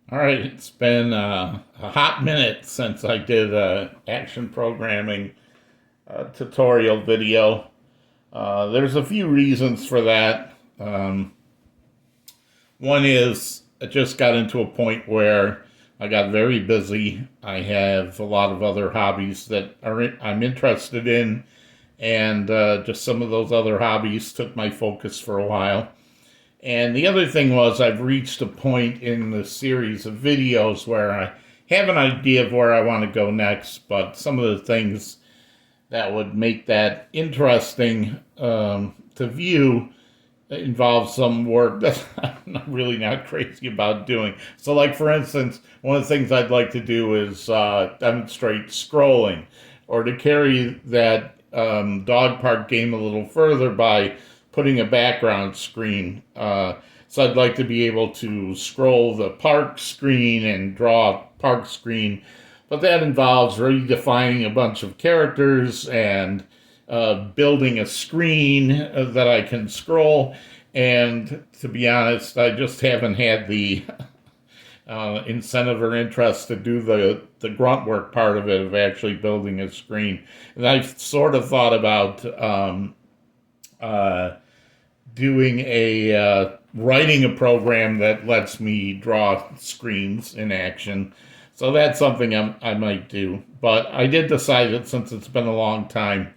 All right, it's been a hot minute since I did a action programming tutorial video. There's a few reasons for that. One is I just got into a point where I got very busy. I have a lot of other hobbies that I'm interested in, and just some of those other hobbies took my focus for a while. And the other thing was, I've reached a point in the series of videos where I have an idea of where I want to go next, but some of the things that would make that interesting to view involve some work that I'm really not crazy about doing. So, like for instance, one of the things I'd like to do is demonstrate scrolling, or to carry that dog park game a little further by putting a background screen. So I'd like to be able to scroll the park screen and draw a park screen, but that involves redefining a bunch of characters and building a screen that I can scroll. And to be honest, I just haven't had the incentive or interest to do the grunt work part of it, of actually building a screen. And I've sort of thought about uh, doing writing a program that lets me draw screens in action. So that's something I might do. But I did decide that since it's been a long time,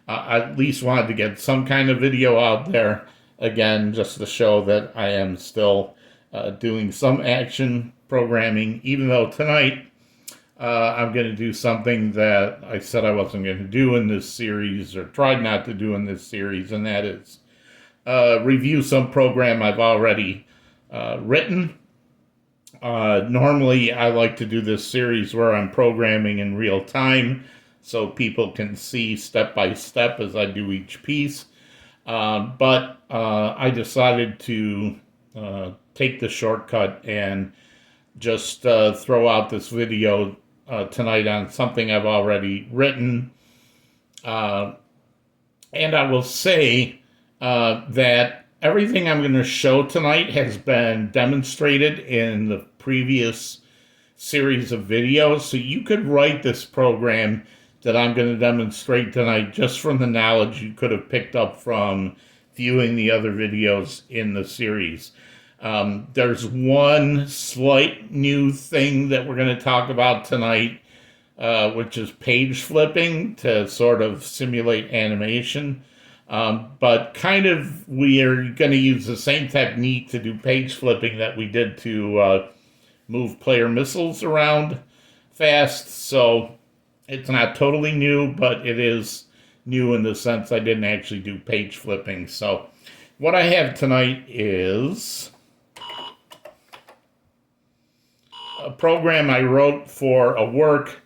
I at least wanted to get some kind of video out there again, just to show that I am still doing some action programming, even though tonight I'm going to do something that I said I wasn't going to do in this series, or tried not to do in this series, and that is review some program I've already written. Normally, I like to do this series where I'm programming in real time so people can see step by step as I do each piece. But I decided to take the shortcut and just throw out this video tonight on something I've already written. Uh, and I will say that everything I'm going to show tonight has been demonstrated in the previous series of videos. So you could write this program that I'm going to demonstrate tonight just from the knowledge you could have picked up from viewing the other videos in the series. There's one slight new thing that we're going to talk about tonight, which is page flipping to sort of simulate animation. But kind of, we are going to use the same technique to do page flipping that we did to move player missiles around fast. So it's not totally new, but it is new in the sense I didn't actually do page flipping. So what I have tonight is a program I wrote for a work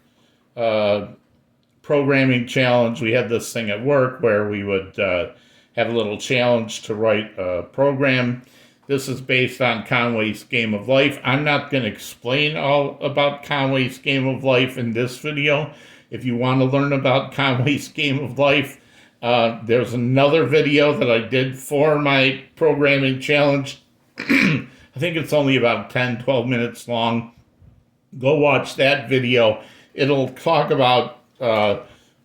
programming challenge. We had this thing at work where we would have a little challenge to write a program. This is based on Conway's Game of Life. I'm not going to explain all about Conway's Game of Life in this video. If you want to learn about Conway's Game of Life, there's another video that I did for my programming challenge. I think it's only about 10, 12 minutes long. Go watch that video. It'll talk about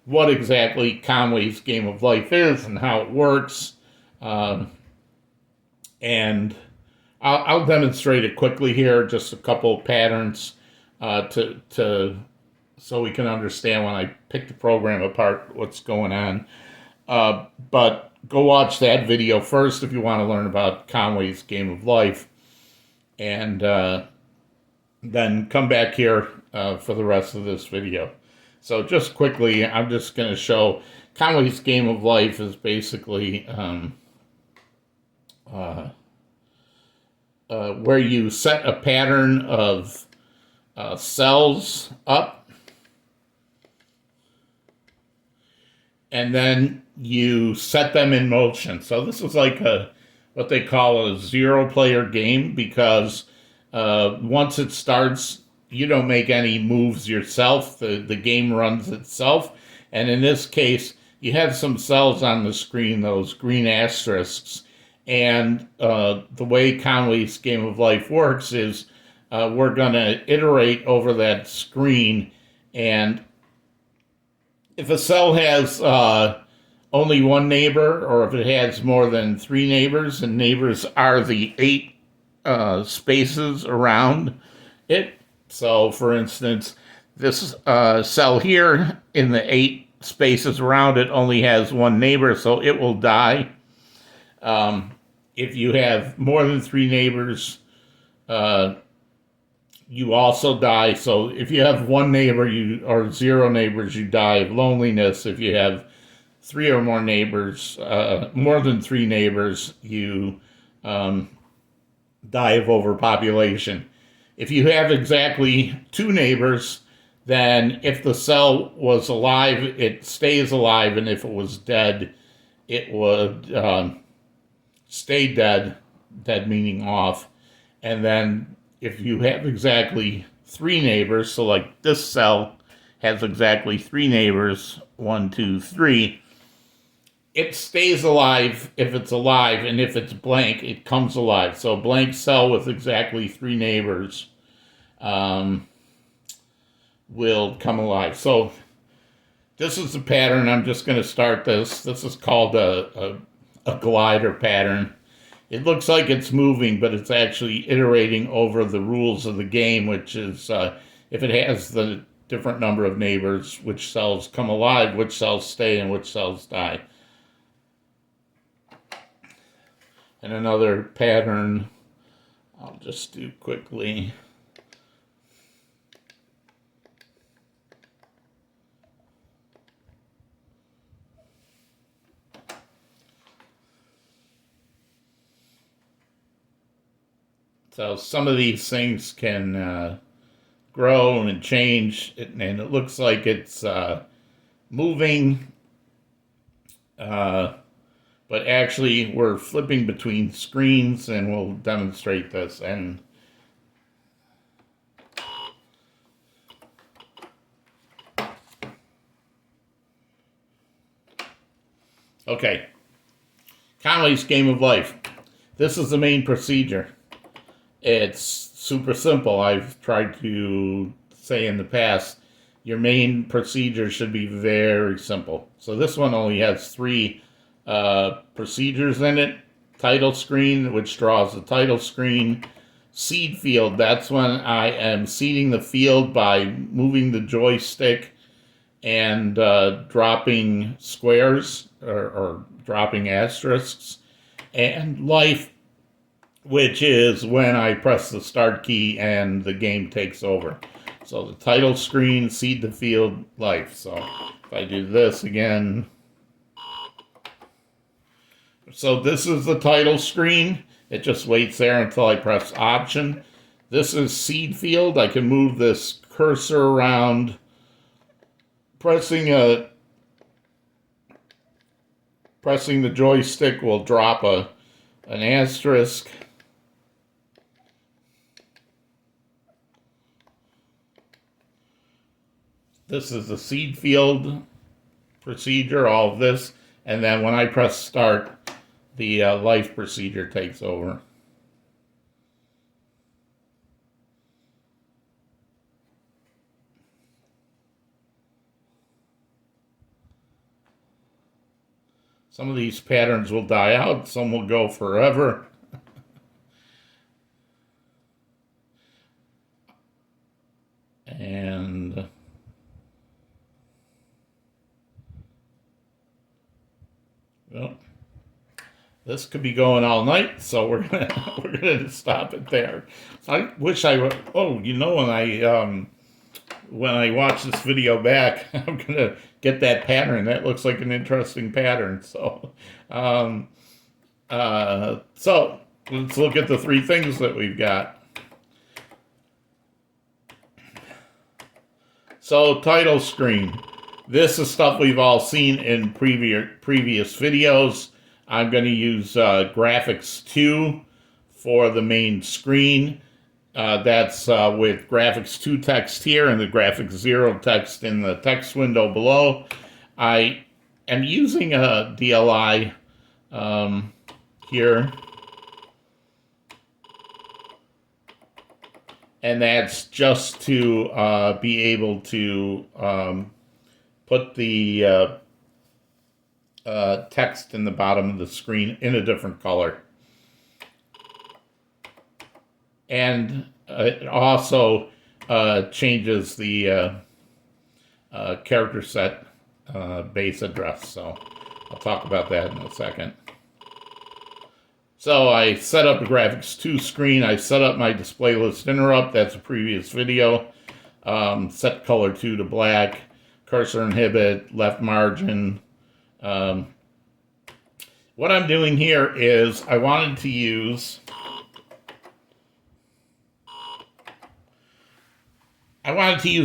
what exactly Conway's Game of Life is and how it works. And I'll demonstrate it quickly here, just a couple of patterns to so we can understand when I pick the program apart what's going on. But go watch that video first if you want to learn about Conway's Game of Life, and then come back here for the rest of this video. So just quickly, I'm just going to show Conway's Game of Life is basically where you set a pattern of cells up, and then you set them in motion. So this is like what they call a zero-player game, because once it starts, you don't make any moves yourself. The game runs itself. And in this case, you have some cells on the screen, those green asterisks. And the way Conway's Game of Life works is we're going to iterate over that screen. And if a cell has only one neighbor, or if it has more than three neighbors, and neighbors are the 8 spaces around it. So, for instance, this cell here in the 8 spaces around it only has one neighbor, so it will die. If you have more than 3 neighbors, you also die. So if you have one neighbor, or 0 neighbors, you die of loneliness. If you have 3 or more neighbors, more than 3 neighbors, you die of overpopulation. If you have exactly 2 neighbors, then if the cell was alive, it stays alive, and if it was dead, it would stay dead, dead meaning off. And then if you have exactly 3 neighbors, so like this cell has exactly 3 neighbors, 1, 2, 3, it stays alive if it's alive, and if it's blank, it comes alive. So a blank cell with exactly 3 neighbors will come alive. So this is the pattern. I'm just going to start this. This is called a glider pattern. It looks like it's moving, but it's actually iterating over the rules of the game, which is if it has the different number of neighbors, which cells come alive, which cells stay, and which cells die. And another pattern I'll just do quickly. So some of these things can grow and change, and it looks like it's moving, but actually we're flipping between screens, and we'll demonstrate this. And okay, Conway's Game of Life. This is the main procedure. It's super simple. I've tried to say in the past, your main procedure should be very simple. So this one only has 3 procedures in it. Title screen, which draws the title screen. Seed field, that's when I am seeding the field by moving the joystick and dropping squares, or dropping asterisks. And life, which is when I press the start key and the game takes over. So the title screen, seed the field, life. So if I do this again. So this is the title screen. It just waits there until I press option. This is seed field. I can move this cursor around. Pressing the joystick will drop an asterisk. This is the seed field procedure, all of this. And then when I press start, the life procedure takes over. Some of these patterns will die out, some will go forever. And well, this could be going all night, so we're gonna stop it there. I wish I would. Oh, when I watch this video back, I'm gonna get that pattern. That looks like an interesting pattern. So, so let's look at the 3 things that we've got. So, title screen. This is stuff we've all seen in previous videos. I'm going to use Graphics 2 for the main screen. That's with Graphics 2 text here and the Graphics 0 text in the text window below. I am using a DLI here. and that's just to be able to put the text in the bottom of the screen in a different color. And it also changes the character set base address. So I'll talk about that in a second. So I set up the graphics 2 screen. I set up my display list interrupt. That's a previous video. Set color 2 to black. Cursor inhibit, left margin. What I'm doing here is I wanted to use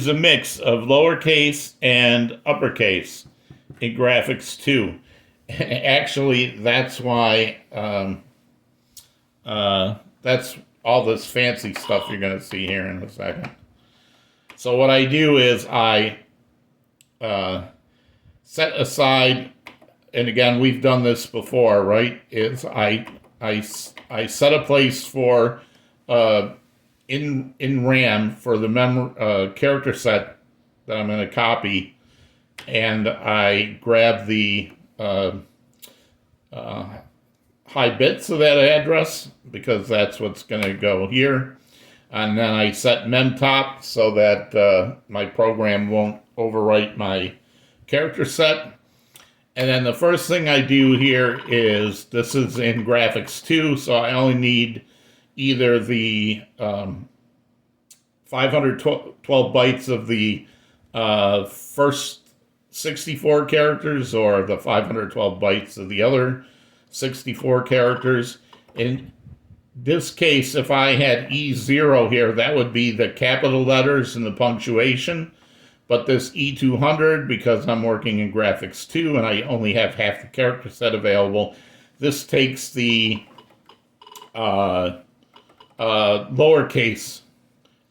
a mix of lowercase and uppercase in graphics 2. Actually, that's why that's all this fancy stuff you're going to see here in a second. So what I do is I set aside, and again, we've done this before, right? Is I set a place for in RAM for the character set that I'm going to copy, and I grab the high bits of that address because that's what's going to go here, and then I set memtop so that my program won't overwrite my character set. And then the first thing I do here is, this is in graphics 2, so I only need either the 512 bytes of the first 64 characters or the 512 bytes of the other 64 characters. In this case, if I had E0 here, that would be the capital letters and the punctuation. But this E200, because I'm working in graphics 2 and I only have half the character set available, this takes the lowercase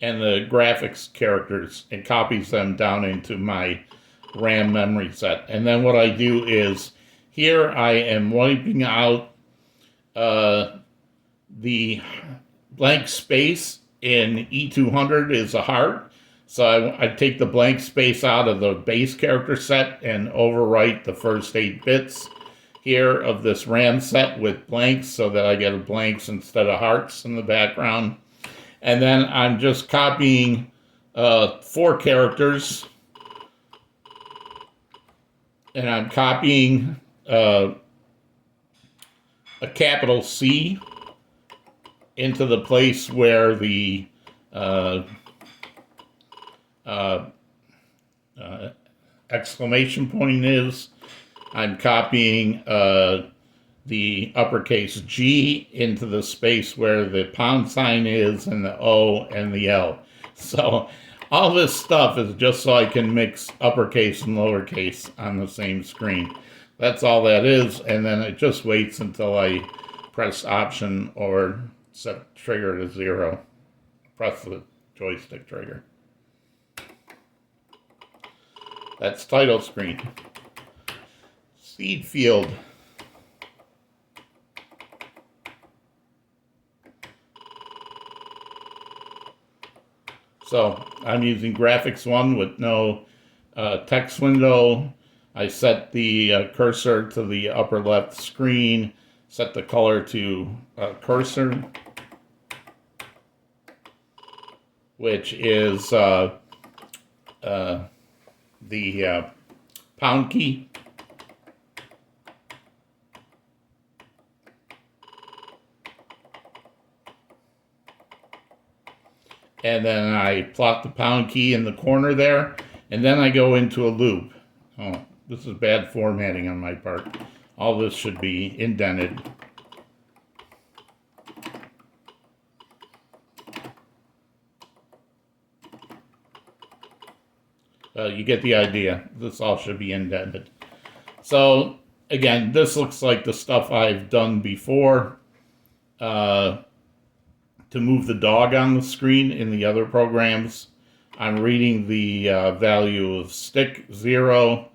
and the graphics characters and copies them down into my RAM memory set. And then what I do is, here I am wiping out the blank space in E200 is a heart. So I take the blank space out of the base character set and overwrite the first 8 bits here of this RAM set with blanks so that I get blanks instead of hearts in the background. And then I'm just copying 4 characters. And I'm copying a capital C into the place where the exclamation point is. I'm copying the uppercase G into the space where the pound sign is, and the O and the L. So all this stuff is just so I can mix uppercase and lowercase on the same screen. That's all that is, and then it just waits until I press Option or set trigger to 0. Press the joystick trigger. That's title screen. Seed field. So I'm using graphics 1 with no text window. I set the cursor to the upper left screen, set the color to cursor, which is the pound key. And then I plot the pound key in the corner there, and then I go into a loop. Oh, this is bad formatting on my part. All this should be indented. You get the idea. This all should be indented. So, again, this looks like the stuff I've done before. To move the dog on the screen in the other programs, I'm reading the value of stick 0,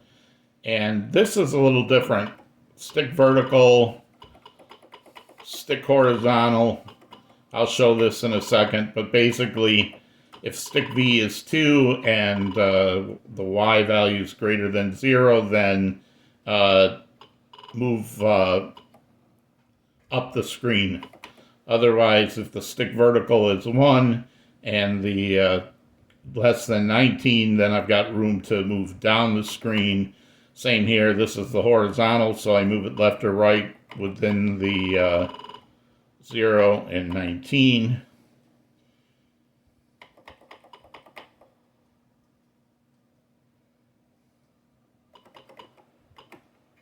and this is a little different. Stick vertical, stick horizontal. I'll show this in a second, but basically if stick V is 2 and the Y value is greater than 0, then move up the screen. Otherwise, if the stick vertical is 1 and the less than 19, then I've got room to move down the screen. Same here, this is the horizontal, so I move it left or right within the 0 and 19.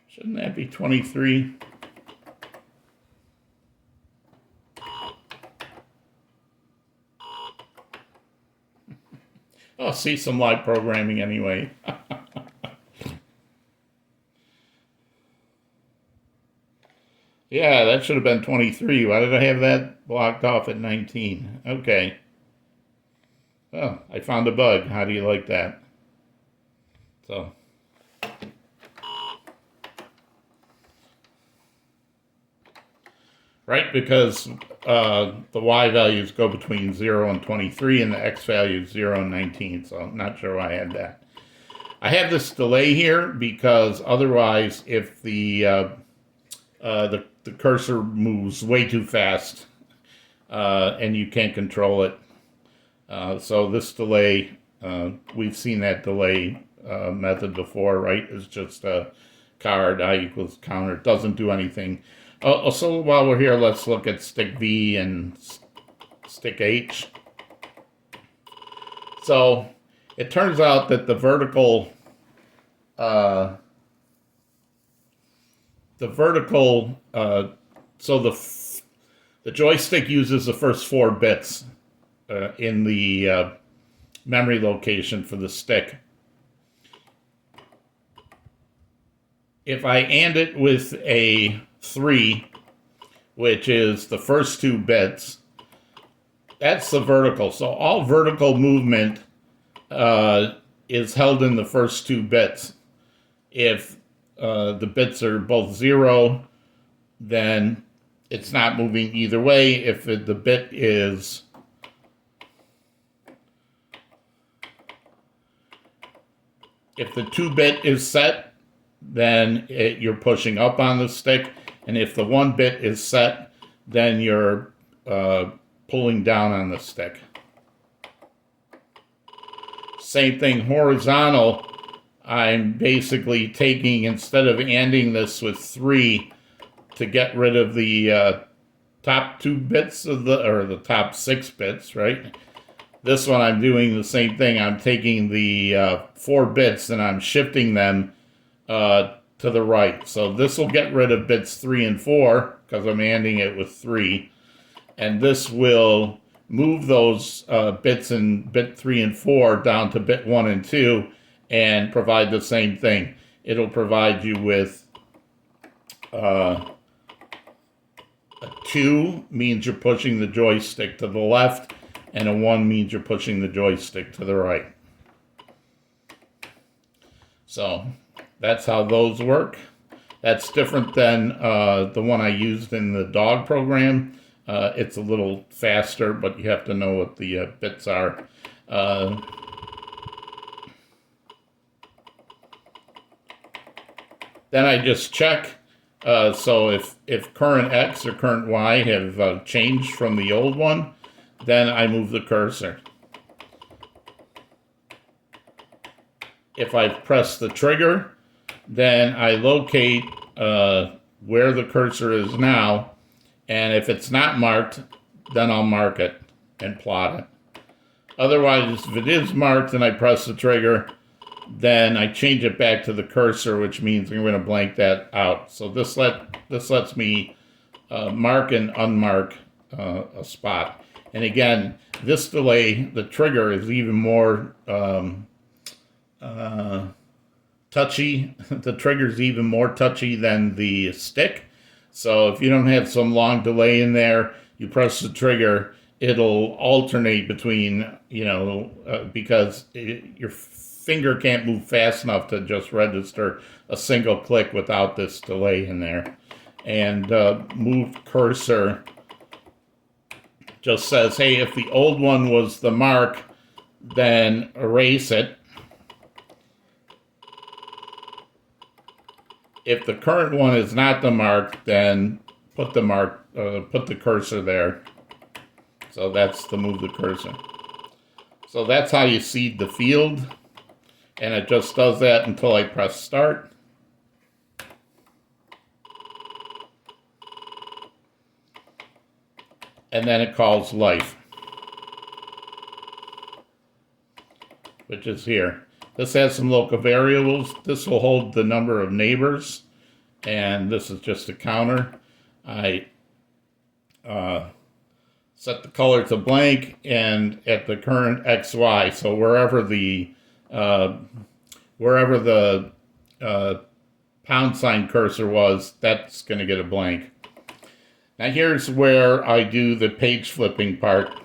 Shouldn't that be 23? I'll see some live programming anyway. Yeah, that should have been 23. Why did I have that blocked off at 19? Okay. Oh, I found a bug. How do you like that? So. Right, because the Y values go between 0 and 23, and the X value is 0 and 19, so I'm not sure why I had that. I have this delay here because otherwise, if the cursor moves way too fast and you can't control it. So this delay, we've seen that delay method before, right? It's just a card, I equals counter. It doesn't do anything. So while we're here, let's look at stick V and stick H. So it turns out that the vertical, so the joystick uses the first 4 bits in the memory location for the stick. If I AND it with a 3, which is the first 2 bits, that's the vertical. So all vertical movement is held in the first 2 bits. If the bits are both 0, then it's not moving either way. If the bit is if the 2-bit is set, then you're pushing up on the stick, and if the 1-bit is set, then you're pulling down on the stick. Same thing horizontal. I'm basically taking, instead of ANDing this with 3 to get rid of the top 2 bits of the top 6 bits, right? This one I'm doing the same thing. I'm taking the 4 bits and I'm shifting them to the right. So this will get rid of bits 3 and 4 because I'm ANDing it with 3. And this will move those bits in bit 3 and 4 down to bit 1 and 2 and provide the same thing. It'll provide you with a 2 means you're pushing the joystick to the left, and a 1 means you're pushing the joystick to the right. So that's how those work. That's different than the one I used in the dog program. It's a little faster, but you have to know what the bits are. Then I just check. So if current X or current Y have changed from the old one, then I move the cursor. If I press the trigger, then I locate where the cursor is now, and if it's not marked, then I'll mark it and plot it. Otherwise, if it is marked and I press the trigger, then I change it back to the cursor, which means I'm going to blank that out. So this lets me mark and unmark a spot. And again, this delay, the trigger is even more touchy. The trigger is even more touchy than the stick. So if you don't have some long delay in there, you press the trigger, it'll alternate between, because your finger can't move fast enough to just register a single click without this delay in there. And move cursor just says, hey, if the old one was the mark, then erase it. If the current one is not the mark, then put the cursor there. So that's to move the cursor. So that's how you seed the field. And it just does that until I press start. And then it calls life, which is here. This has some local variables. This will hold the number of neighbors, and this is just a counter. I set the color to blank, and at the current XY, so wherever the pound sign cursor was, that's going to get a blank. Now here's where I do the page flipping part.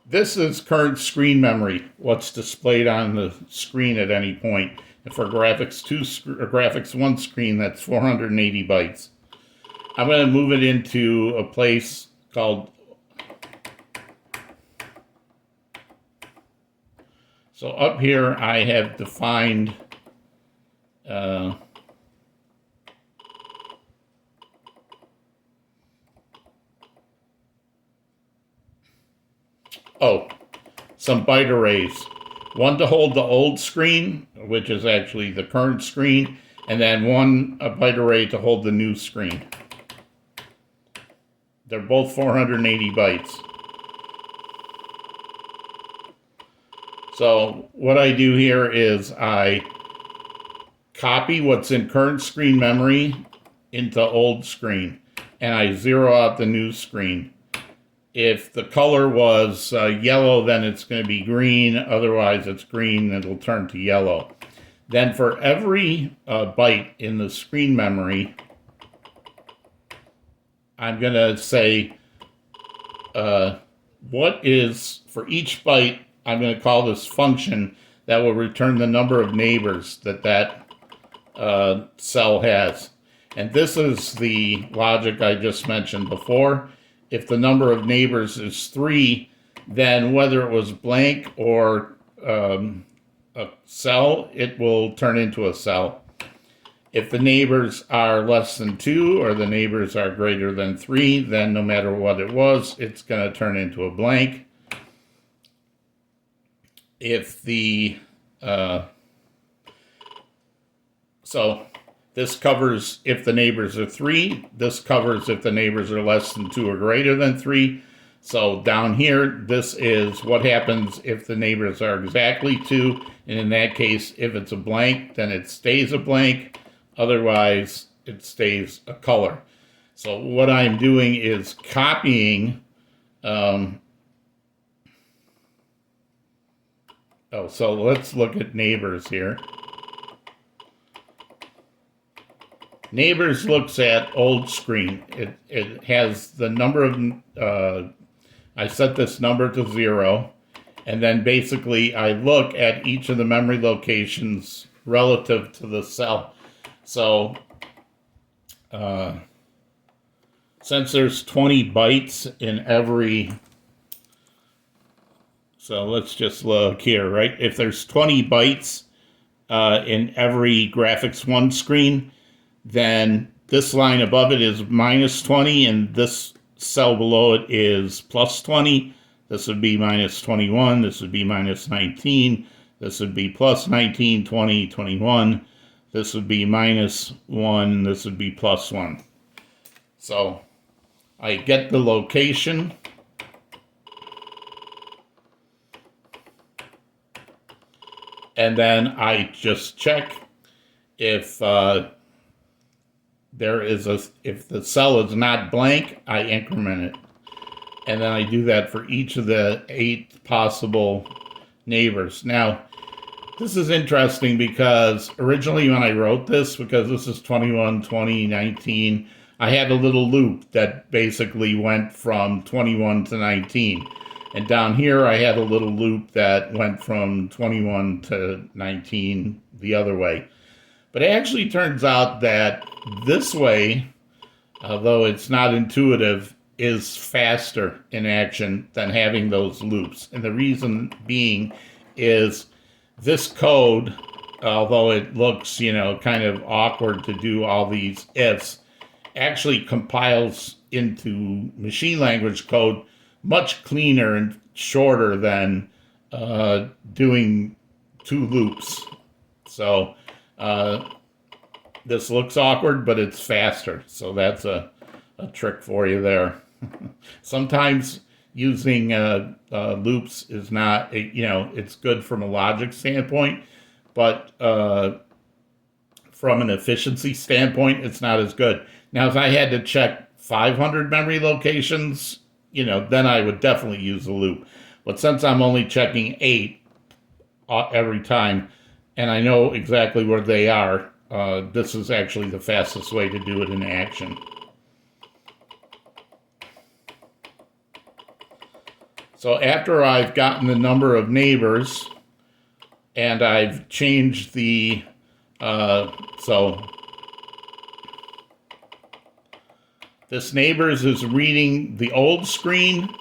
This is current screen memory, what's displayed on the screen at any point. And for graphics 1 screen, that's 480 bytes. I'm going to move it into a place called... So up here I have defined some byte arrays. One to hold the old screen, which is actually the current screen, and then a byte array to hold the new screen. They're both 480 bytes. So what I do here is I copy what's in current screen memory into old screen, and I zero out the new screen. If the color was yellow, then it's going to be green. Otherwise, it's green and it'll turn to yellow. Then for every byte in the screen memory, I'm going to say what is, for each byte, I'm going to call this function that will return the number of neighbors that cell has. And this is the logic I just mentioned before. If the number of neighbors is 3, then whether it was blank or a cell, it will turn into a cell. If the neighbors are less than 2 or the neighbors are greater than 3, then no matter what it was, it's going to turn into a blank. If the so this covers if the neighbors are 3. This covers if the neighbors are less than 2 or greater than 3. So down here, this is what happens if the neighbors are exactly 2. And in that case, if it's a blank, then it stays a blank. Otherwise, it stays a color. So what I'm doing is copying. So let's look at neighbors here. Neighbors looks at old screen. It has the number of, I set this number to 0, and then basically I look at each of the memory locations relative to the cell. So since there's 20 bytes in every, so let's just look here, right? If there's 20 bytes in every graphics 1 screen, then this line above it is minus 20, and this cell below it is plus 20. This would be minus 21. This would be minus 19. This would be plus 19, 20, 21. This would be minus 1. This would be plus 1. So I get the location. And then I just check if if the cell is not blank, I increment it. And then I do that for each of the 8 possible neighbors. Now, this is interesting because originally when I wrote this, because this is 21, 20, 19, I had a little loop that basically went from 21 to 19. And down here I had a little loop that went from 21 to 19 the other way. But it actually turns out that this way, although it's not intuitive, is faster in action than having those loops. And the reason being is this code, although it looks, kind of awkward to do all these ifs, actually compiles into machine language code much cleaner and shorter than doing two loops. So this looks awkward, but it's faster. So that's a trick for you there. Sometimes using loops is not, it's good from a logic standpoint, but from an efficiency standpoint, it's not as good. Now, if I had to check 500 memory locations, then I would definitely use a loop. But since I'm only checking 8 every time, and I know exactly where they are, this is actually the fastest way to do it in action. So after I've gotten the number of neighbors and I've changed the, so this neighbors is reading the old screen,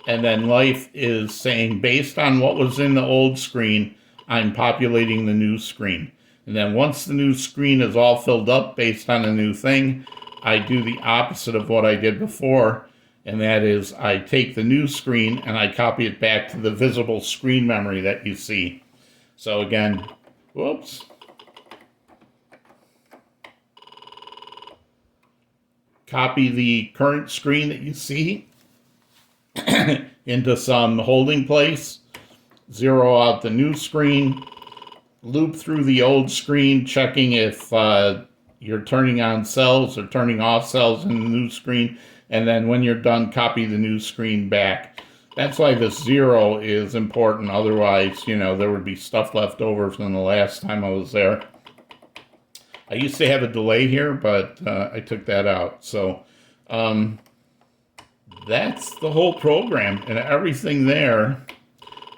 and then life is saying, based on what was in the old screen, I'm populating the new screen. And then once the new screen is all filled up based on a new thing, I do the opposite of what I did before, and that is I take the new screen and I copy it back to the visible screen memory that you see. So again, whoops. Copy the current screen that you see into some holding place, zero out the new screen, loop through the old screen, checking if you're turning on cells or turning off cells in the new screen, and then when you're done, copy the new screen back. That's why the 0 is important. Otherwise, there would be stuff left over from the last time I was there. I used to have a delay here, but I took that out. So that's the whole program and everything there.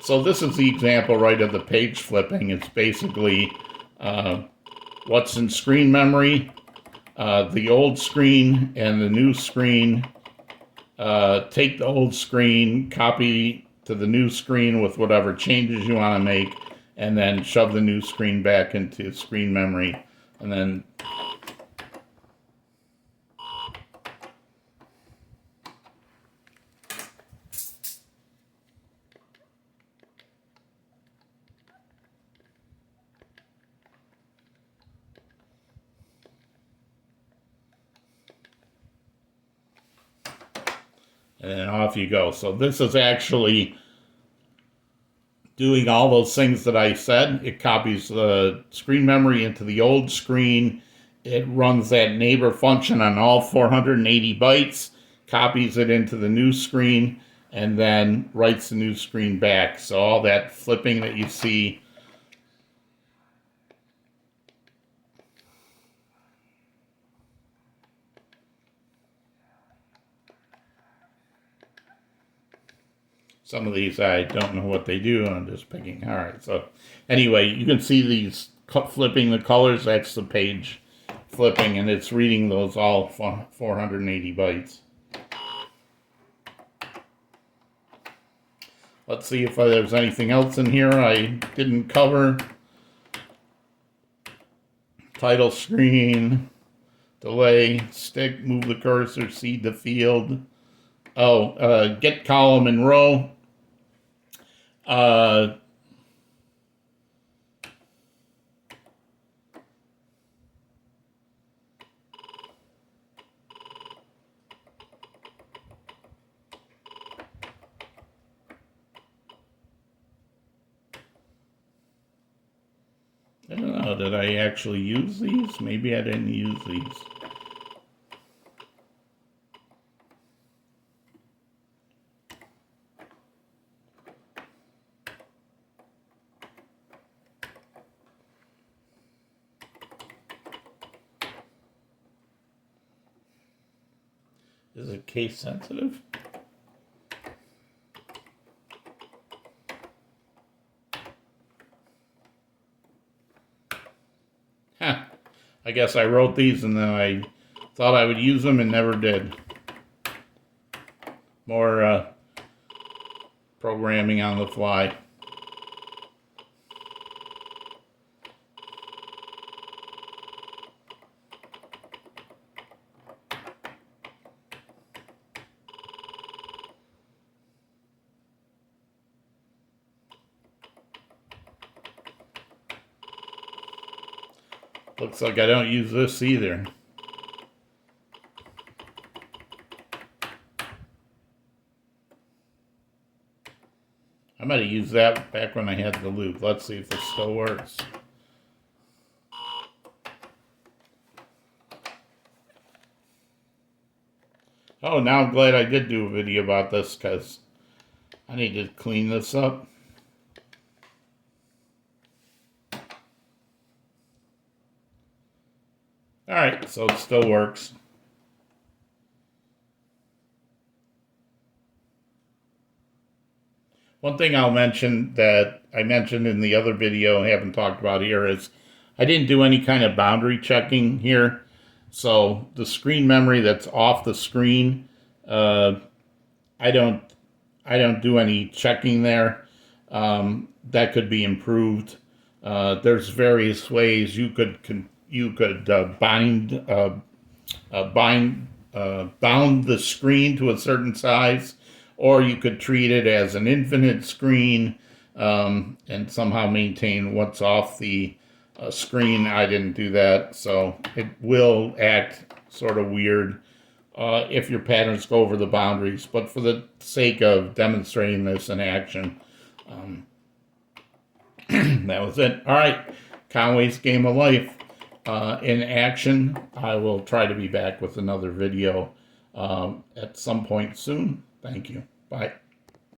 So this is the example, right, of the page flipping. It's basically what's in screen memory, the old screen and the new screen. Take the old screen, copy to the new screen with whatever changes you want to make, and then shove the new screen back into screen memory. And then off you go. So this is actually doing all those things that I said. It copies the screen memory into the old screen. It runs that neighbor function on all 480 bytes, copies it into the new screen, and then writes the new screen back. So all that flipping that you see, some of these I don't know what they do. I'm just picking. All right. So anyway, you can see these flipping the colors. That's the page flipping, and it's reading those all 480 bytes. Let's see if there's anything else in here I didn't cover. Title screen, delay, stick, move the cursor, seed the field. Get column and row. I don't know, did I actually use these? Maybe I didn't use these. Is it case sensitive? I guess I wrote these and then I thought I would use them and never did. More programming on the fly. Looks like I don't use this either. I might have used that back when I had the loop. Let's see if it still works. Oh, now I'm glad I did do a video about this because I need to clean this up. Alright, so it still works. One thing I'll mention that I mentioned in the other video and haven't talked about here is I didn't do any kind of boundary checking here. So the screen memory that's off the screen, I don't do any checking there. That could be improved. There's various ways you could bound the screen to a certain size, or you could treat it as an infinite screen and somehow maintain what's off the screen. I didn't do that, so it will act sort of weird if your patterns go over the boundaries. But for the sake of demonstrating this in action, that was it. All right, Conway's Game of Life in action. I will try to be back with another video at some point soon. Thank you. Bye.